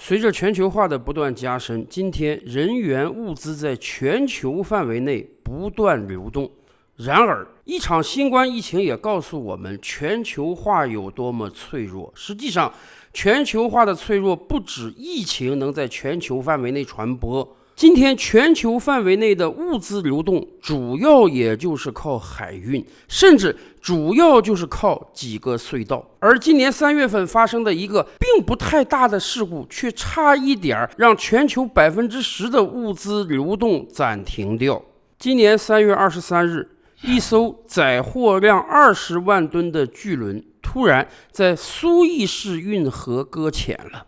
随着全球化的不断加深，今天人员物资在全球范围内不断流动。然而，一场新冠疫情也告诉我们全球化有多么脆弱。实际上，全球化的脆弱不止疫情能在全球范围内传播。今天全球范围内的物资流动主要也就是靠海运，甚至主要就是靠几个隧道。而今年3月份发生的一个并不太大的事故，却差一点让全球10%的物资流动暂停掉。今年3月23日，一艘载货量20万吨的巨轮突然在苏伊士运河搁浅了。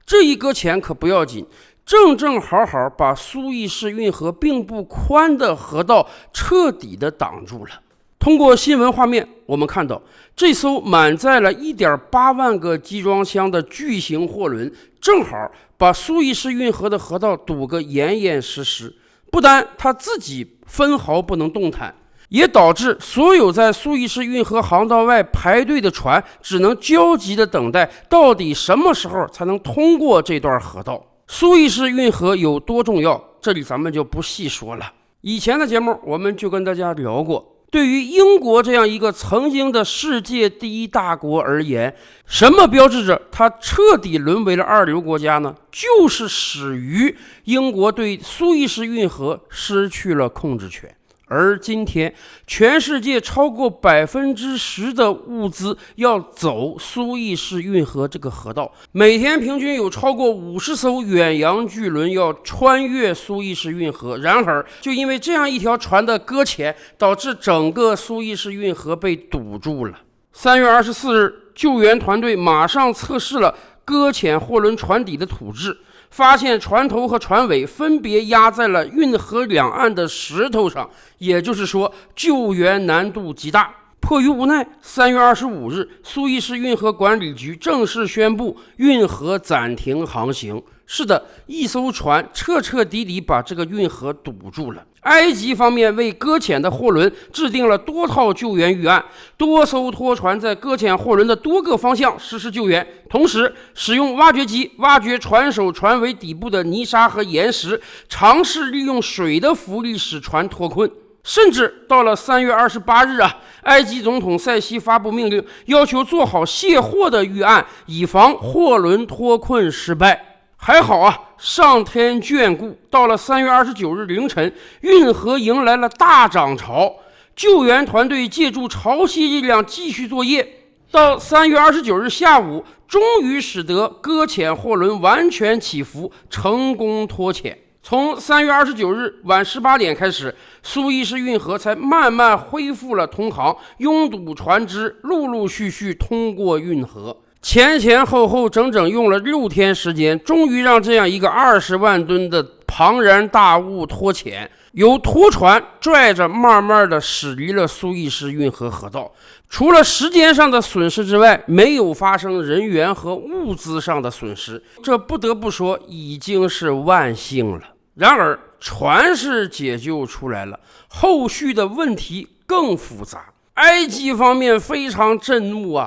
这一搁浅可不要紧，正好把苏伊士运河并不宽的河道彻底的挡住了。通过新闻画面，我们看到这艘满载了 1.8 万个集装箱的巨型货轮，正好把苏伊士运河的河道堵个严严实实。不单它自己分毫不能动弹，也导致所有在苏伊士运河航道外排队的船只能焦急地等待，到底什么时候才能通过这段河道。苏伊士运河有多重要，这里咱们就不细说了。以前的节目我们就跟大家聊过，对于英国这样一个曾经的世界第一大国而言，什么标志着它彻底沦为了二流国家呢？就是始于英国对苏伊士运河失去了控制权。而今天，全世界超过10%的物资要走苏伊士运河这个河道，每天平均有超过50艘远洋巨轮要穿越苏伊士运河。然而，就因为这样一条船的搁浅，导致整个苏伊士运河被堵住了。3月24日，救援团队马上测试了搁浅货轮船底的土质，发现船头和船尾分别压在了运河两岸的石头上，也就是说救援难度极大。迫于无奈，3月25日，苏伊士运河管理局正式宣布运河暂停航行。是的，一艘船彻底把这个运河堵住了。埃及方面为搁浅的货轮制定了多套救援预案，多艘拖船在搁浅货轮的多个方向实施救援，同时使用挖掘机挖掘船首、船尾底部的泥沙和岩石，尝试利用水的浮力使船脱困。甚至到了3月28日埃及总统塞西发布命令，要求做好卸货的预案，以防货轮脱困失败。还好上天眷顾，到了3月29日凌晨，运河迎来了大涨潮，救援团队借助潮汐力量继续作业。到3月29日下午，终于使得搁浅货轮完全起伏，成功脱潜。从3月29日晚18点开始，苏伊士运河才慢慢恢复了通航，拥堵船只陆续通过运河。前后整整用了6天时间，终于让这样一个20万吨的庞然大物脱潜，由拖船拽着慢慢的驶离了苏伊士运河河道。除了时间上的损失之外，没有发生人员和物资上的损失，这不得不说已经是万幸了。然而船是解救出来了，后续的问题更复杂。埃及方面非常震怒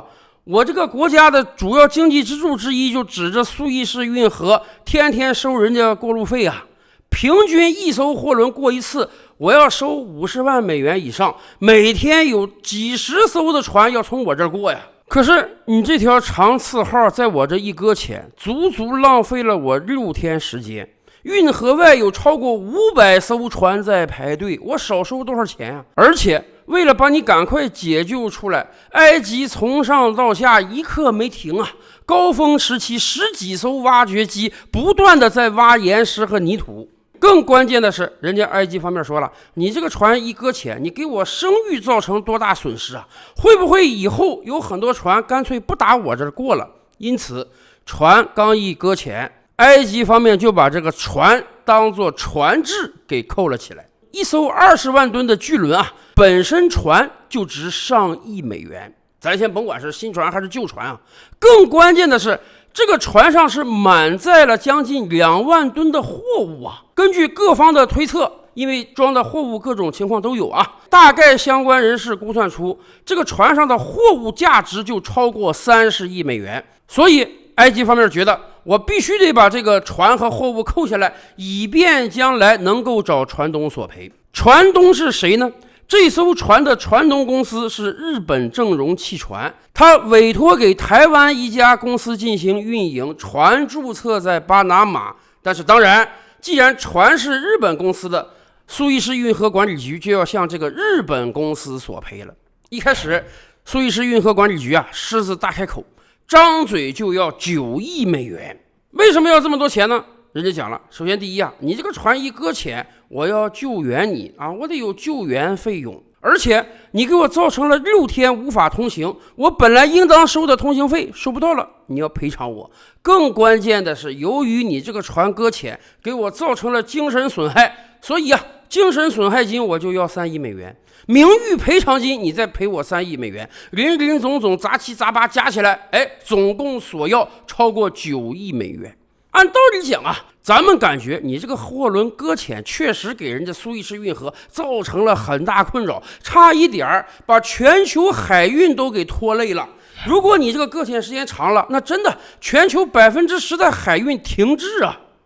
我这个国家的主要经济支柱之一就指着苏伊士运河，天天收人家过路费平均一艘货轮过一次，我要收50万美元以上，每天有几十艘的船要从我这儿过呀。可是你这条长次号在我这一搁浅，足浪费了我6天时间。运河外有超过500艘船在排队，我少收多少钱而且为了把你赶快解救出来，埃及从上到下一刻没停高峰时期10几艘挖掘机不断的在挖岩石和泥土。更关键的是，人家埃及方面说了，你这个船一搁浅，你给我声誉造成多大损失会不会以后有很多船干脆不打我这儿过了？因此船刚一搁浅，埃及方面就把这个船当作船质给扣了起来。一艘20万吨的巨轮本身船就值上亿美元，咱先甭管是新船还是旧船更关键的是，这个船上是满载了将近2万吨的货物根据各方的推测，因为装的货物各种情况都有大概相关人士估算出这个船上的货物价值就超过30亿美元。所以埃及方面觉得我必须得把这个船和货物扣下来，以便将来能够找船东索赔。船东是谁呢？这艘船的船东公司是日本正荣汽船，他委托给台湾一家公司进行运营，船注册在巴拿马。但是当然，既然船是日本公司的，苏伊士运河管理局就要向这个日本公司索赔了。一开始苏伊士运河管理局狮子大开口，张嘴就要9亿美元。为什么要这么多钱呢？人家讲了，首先第一你这个船一搁浅，我要救援你我得有救援费用，而且你给我造成了6天无法通行，我本来应当收的通行费收不到了，你要赔偿我。更关键的是，由于你这个船搁浅给我造成了精神损害，所以精神损害金我就要3亿美元，名誉赔偿金你再赔我3亿美元，林林总总杂七杂八加起来，总共索要超过9亿美元。按道理讲咱们感觉你这个货轮搁浅确实给人家苏伊士运河造成了很大困扰，差一点把全球海运都给拖累了。如果你这个搁浅时间长了，那真的全球10%的海运停滞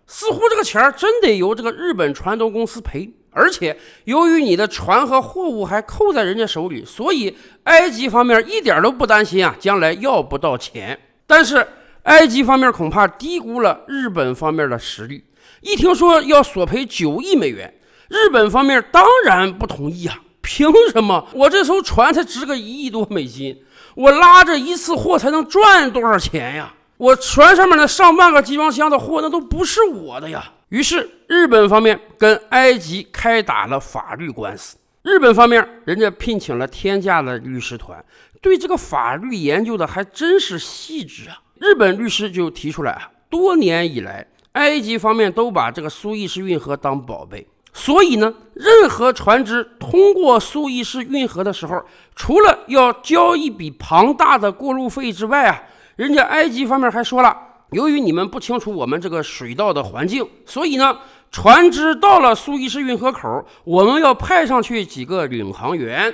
似乎这个钱真得由这个日本船东公司赔。而且由于你的船和货物还扣在人家手里，所以埃及方面一点都不担心将来要不到钱。但是埃及方面恐怕低估了日本方面的实力，一听说要索赔9亿美元，日本方面当然不同意凭什么？我这艘船才值个1亿多美金，我拉着一次货才能赚多少钱呀？我船上面的上万个集装箱的货那都不是我的呀。于是日本方面跟埃及开打了法律官司。日本方面人家聘请了天价的律师团，对这个法律研究的还真是细致日本律师就提出来多年以来埃及方面都把这个苏伊士运河当宝贝，所以呢，任何船只通过苏伊士运河的时候，除了要交一笔庞大的过路费之外人家埃及方面还说了，由于你们不清楚我们这个水道的环境，所以呢，船只到了苏伊士运河口，我们要派上去几个领航员。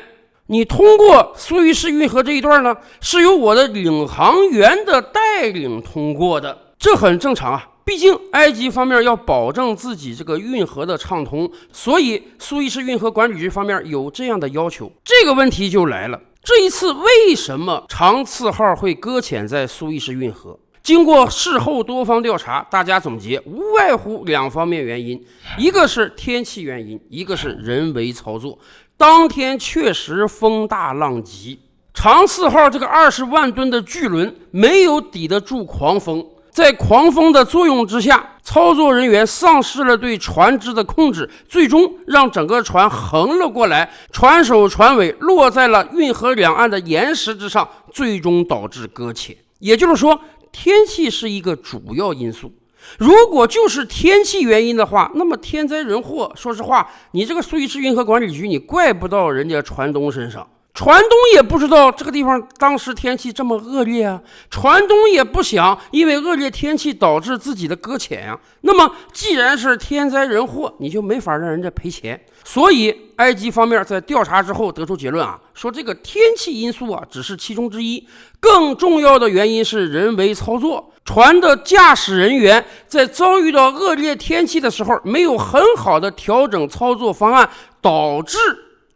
你通过苏伊士运河这一段呢，是由我的领航员的带领通过的，这很正常毕竟埃及方面要保证自己这个运河的畅通，所以苏伊士运河管理局方面有这样的要求。这个问题就来了，这一次为什么长次号会搁浅在苏伊士运河？经过事后多方调查，大家总结无外乎2方面原因，一个是天气原因，一个是人为操作。当天确实风大浪急，长次号这个20万吨的巨轮没有抵得住狂风，在狂风的作用之下，操作人员丧失了对船只的控制，最终让整个船横了过来，船首船尾落在了运河两岸的岩石之上，最终导致搁浅。也就是说，天气是一个主要因素。如果就是天气原因的话，那么天灾人祸，说实话，你这个苏伊士运河管理局你怪不到人家船东身上。船东也不知道这个地方当时天气这么恶劣船东也不想因为恶劣天气导致自己的搁浅那么既然是天灾人祸，你就没法让人家赔钱。所以埃及方面在调查之后得出结论说这个天气因素只是其中之一，更重要的原因是人为操作。船的驾驶人员在遭遇到恶劣天气的时候，没有很好的调整操作方案，导致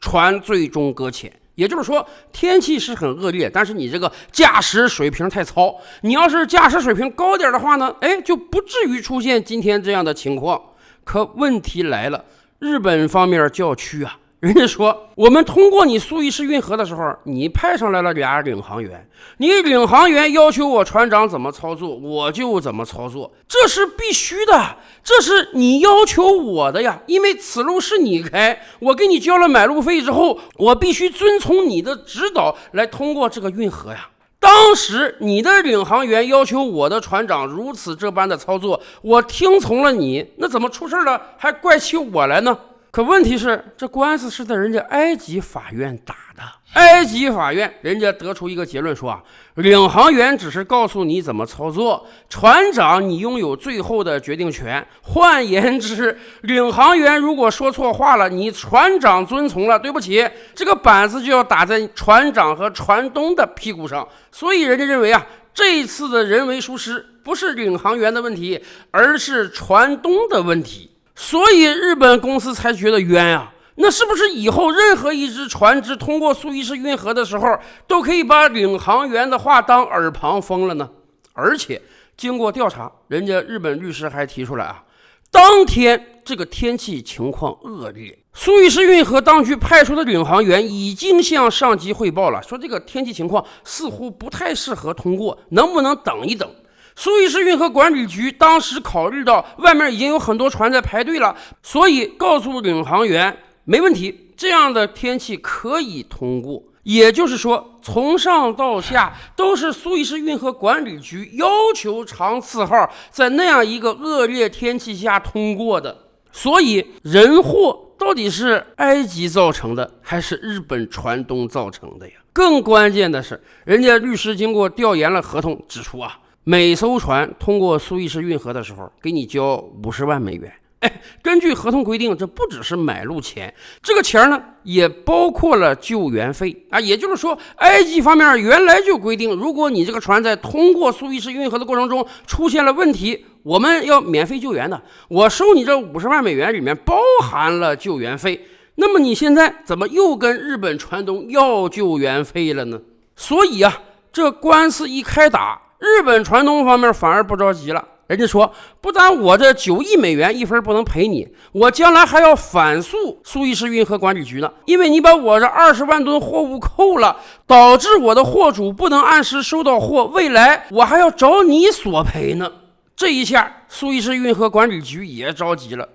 船最终搁浅。也就是说，天气是很恶劣，但是你这个驾驶水平太糙。你要是驾驶水平高点的话呢，就不至于出现今天这样的情况。可问题来了，日本方面叫屈人家说，我们通过你苏伊士运河的时候，你派上来了俩领航员，你领航员要求我船长怎么操作，我就怎么操作，这是必须的，这是你要求我的呀，因为此路是你开，我给你交了买路费之后，我必须遵从你的指导来通过这个运河呀。当时你的领航员要求我的船长如此这般的操作，我听从了你，那怎么出事了还怪起我来呢？可问题是，这官司是在人家埃及法院打的。埃及法院人家得出一个结论说领航员只是告诉你怎么操作，船长你拥有最后的决定权。换言之，领航员如果说错话了，你船长遵从了，对不起，这个板子就要打在船长和船东的屁股上。所以人家认为这一次的人为疏失不是领航员的问题，而是船东的问题。所以日本公司才觉得冤啊。那是不是以后任何一只船只通过苏伊士运河的时候，都可以把领航员的话当耳旁风了呢？而且经过调查，人家日本律师还提出来啊，当天这个天气情况恶劣，苏伊士运河当局派出的领航员已经向上级汇报了，说这个天气情况似乎不太适合通过，能不能等一等？苏伊士运河管理局当时考虑到外面已经有很多船在排队了，所以告诉领航员没问题，这样的天气可以通过。也就是说，从上到下都是苏伊士运河管理局要求长次号在那样一个恶劣天气下通过的。所以人祸到底是埃及造成的，还是日本船东造成的呀？更关键的是，人家律师经过调研了合同，指出啊，每艘船通过苏伊士运河的时候，给你交50万美元。根据合同规定，这不只是买路钱，这个钱呢也包括了救援费啊。也就是说，埃及方面原来就规定，如果你这个船在通过苏伊士运河的过程中出现了问题，我们要免费救援的。我收你这50万美元里面包含了救援费，那么你现在怎么又跟日本船东要救援费了呢？所以啊，这官司一开打，日本船东方面反而不着急了。人家说，不但我这9亿美元一分不能赔你，我将来还要反诉苏伊士运河管理局呢，因为你把我这20万吨货物扣了，导致我的货主不能按时收到货，未来我还要找你索赔呢。这一下苏伊士运河管理局也着急了，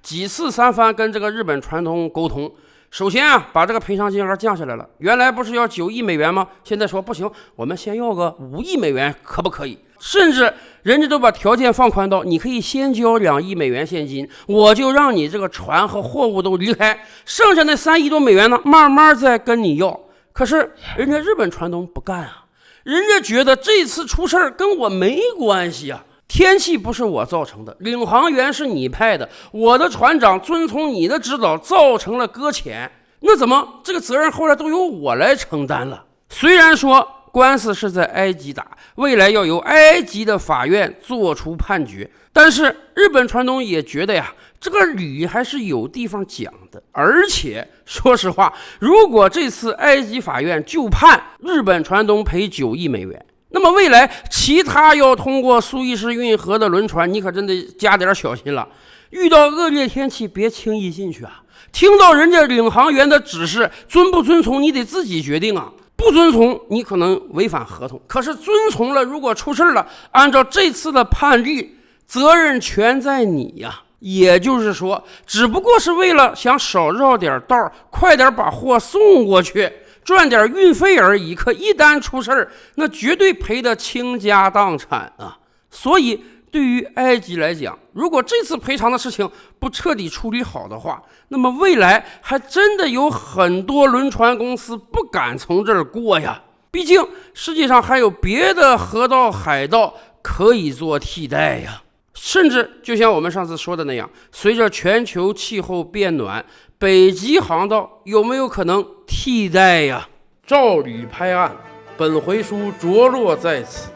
几次三番跟这个日本船东沟通。首先啊，把这个赔偿金额降下来了，原来不是要9亿美元吗？现在说不行，我们先要个5亿美元，可不可以？甚至人家都把条件放宽到，你可以先交2亿美元现金，我就让你这个船和货物都离开，剩下那3亿多美元呢，慢慢再跟你要。可是人家日本船东不干啊，人家觉得这次出事跟我没关系啊。天气不是我造成的，领航员是你派的，我的船长遵从你的指导造成了搁浅，那怎么这个责任后来都由我来承担了？虽然说官司是在埃及打，未来要由埃及的法院做出判决，但是日本船东也觉得呀，这个理还是有地方讲的。而且说实话，如果这次埃及法院就判日本船东赔9亿美元，那么未来其他要通过苏伊士运河的轮船，你可真得加点小心了。遇到恶劣天气别轻易进去啊，听到人家领航员的指示，遵不遵从你得自己决定啊。不遵从你可能违反合同，可是遵从了，如果出事了，按照这次的判例，责任全在你呀。也就是说，只不过是为了想少绕点道，快点把货送过去，赚点运费而已，可一旦出事儿，那绝对赔得倾家荡产啊！所以对于埃及来讲，如果这次赔偿的事情不彻底处理好的话，那么未来还真的有很多轮船公司不敢从这儿过呀。毕竟世界上还有别的河道海道可以做替代呀。甚至就像我们上次说的那样，随着全球气候变暖，北极航道有没有可能替代呀？照吕拍案，本回书着落在此。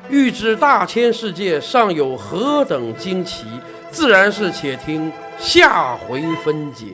欲知大千世界尚有何等惊奇，自然是且听下回分解。